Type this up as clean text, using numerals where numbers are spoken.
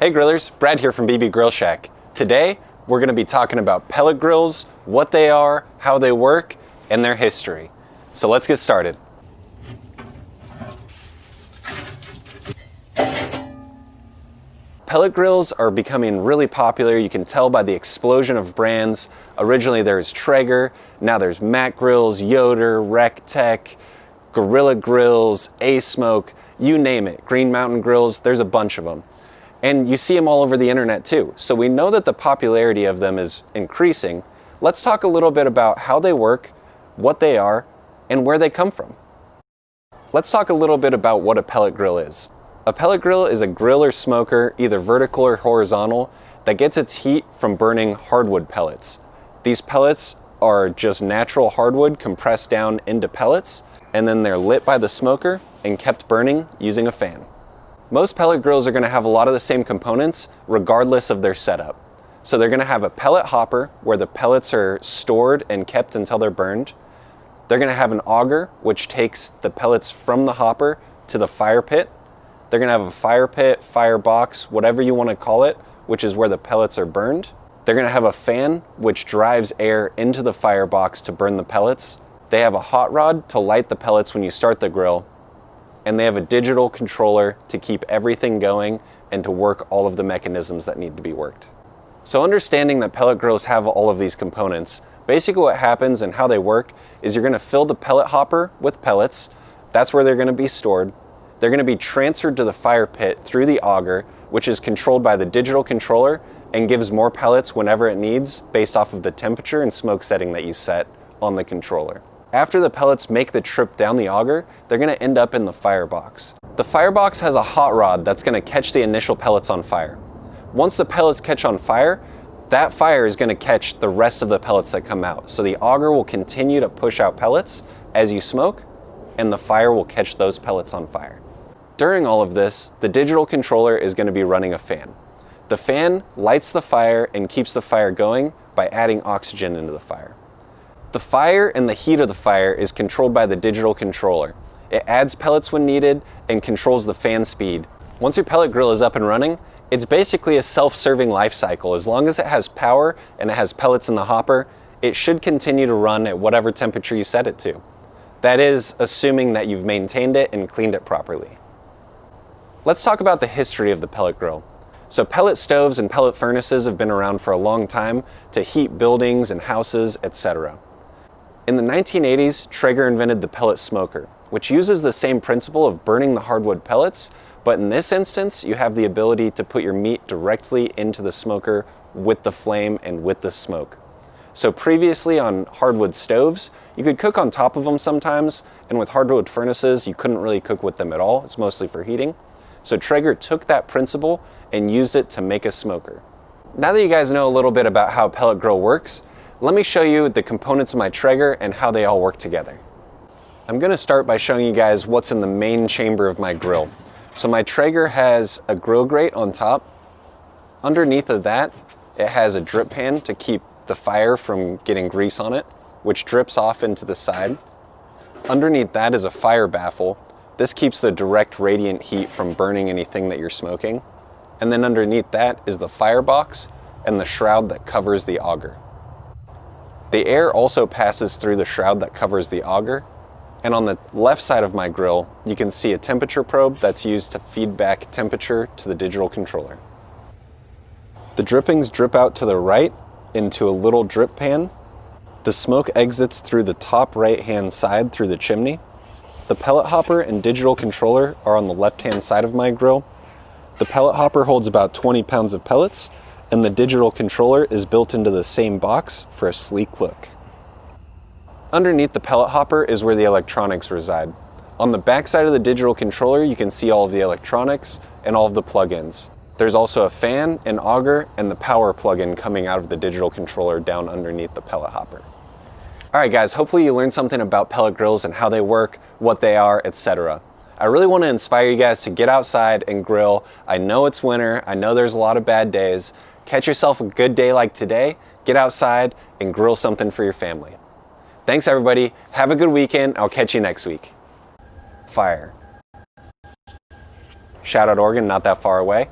Hey grillers, Brad here from BB Grill Shack. Today, we're going to be talking about pellet grills, what they are, how they work, and their history. So let's get started. Pellet grills are becoming really popular. You can tell by the explosion of brands. Originally there was Traeger, now there's Mac Grills, Yoder, RecTech, Gorilla Grills, A-Smoke, you name it. Green Mountain Grills, there's a bunch of them. And you see them all over the internet too. So we know that the popularity of them is increasing. Let's talk a little bit about how they work, what they are, and where they come from. Let's talk a little bit about what a pellet grill is. A pellet grill is a grill or smoker, either vertical or horizontal, that gets its heat from burning hardwood pellets. These pellets are just natural hardwood compressed down into pellets, and then they're lit by the smoker and kept burning using a fan. Most pellet grills are going to have a lot of the same components regardless of their setup. So they're going to have a pellet hopper where the pellets are stored and kept until they're burned. They're going to have an auger which takes the pellets from the hopper to the fire pit. They're going to have a fire pit, fire box, whatever you want to call it, which is where the pellets are burned. They're going to have a fan which drives air into the fire box to burn the pellets. They have a hot rod to light the pellets when you start the grill. And they have a digital controller to keep everything going and to work all of the mechanisms that need to be worked. So understanding that pellet grills have all of these components, basically what happens and how they work is you're going to fill the pellet hopper with pellets. That's where they're going to be stored. They're going to be transferred to the fire pit through the auger, which is controlled by the digital controller and gives more pellets whenever it needs based off of the temperature and smoke setting that you set on the controller. After the pellets make the trip down the auger, they're going to end up in the firebox. The firebox has a hot rod that's going to catch the initial pellets on fire. Once the pellets catch on fire, that fire is going to catch the rest of the pellets that come out. So the auger will continue to push out pellets as you smoke, and the fire will catch those pellets on fire. During all of this, the digital controller is going to be running a fan. The fan lights the fire and keeps the fire going by adding oxygen into the fire. The fire and the heat of the fire is controlled by the digital controller. It adds pellets when needed and controls the fan speed. Once your pellet grill is up and running, it's basically a self-serving life cycle. As long as it has power and it has pellets in the hopper, it should continue to run at whatever temperature you set it to. That is, assuming that you've maintained it and cleaned it properly. Let's talk about the history of the pellet grill. So pellet stoves and pellet furnaces have been around for a long time to heat buildings and houses, etc. In the 1980s, Traeger invented the Pellet Smoker, which uses the same principle of burning the hardwood pellets, but in this instance, you have the ability to put your meat directly into the smoker with the flame and with the smoke. So previously on hardwood stoves, you could cook on top of them sometimes, and with hardwood furnaces, you couldn't really cook with them at all. It's mostly for heating. So Traeger took that principle and used it to make a smoker. Now that you guys know a little bit about how a pellet grill works, let me show you the components of my Traeger and how they all work together. I'm going to start by showing you guys what's in the main chamber of my grill. So my Traeger has a grill grate on top. Underneath of that, it has a drip pan to keep the fire from getting grease on it, which drips off into the side. Underneath that is a fire baffle. This keeps the direct radiant heat from burning anything that you're smoking. And then underneath that is the firebox and the shroud that covers the auger. The air also passes through the shroud that covers the auger, and on the left side of my grill, you can see a temperature probe that's used to feed back temperature to the digital controller. The drippings drip out to the right into a little drip pan. The smoke exits through the top right-hand side through the chimney. The pellet hopper and digital controller are on the left-hand side of my grill. The pellet hopper holds about 20 pounds of pellets, and the digital controller is built into the same box for a sleek look. Underneath the pellet hopper is where the electronics reside. On the back side of the digital controller, you can see all of the electronics and all of the plugins. There's also a fan, an auger, and the power plug-in coming out of the digital controller down underneath the pellet hopper. Alright guys, hopefully you learned something about pellet grills and how they work, what they are, etc. I really want to inspire you guys to get outside and grill. I know it's winter, I know there's a lot of bad days. Catch yourself a good day like today, get outside and grill something for your family. Thanks everybody, have a good weekend, I'll catch you next week. Fire. Shout out Oregon, not that far away.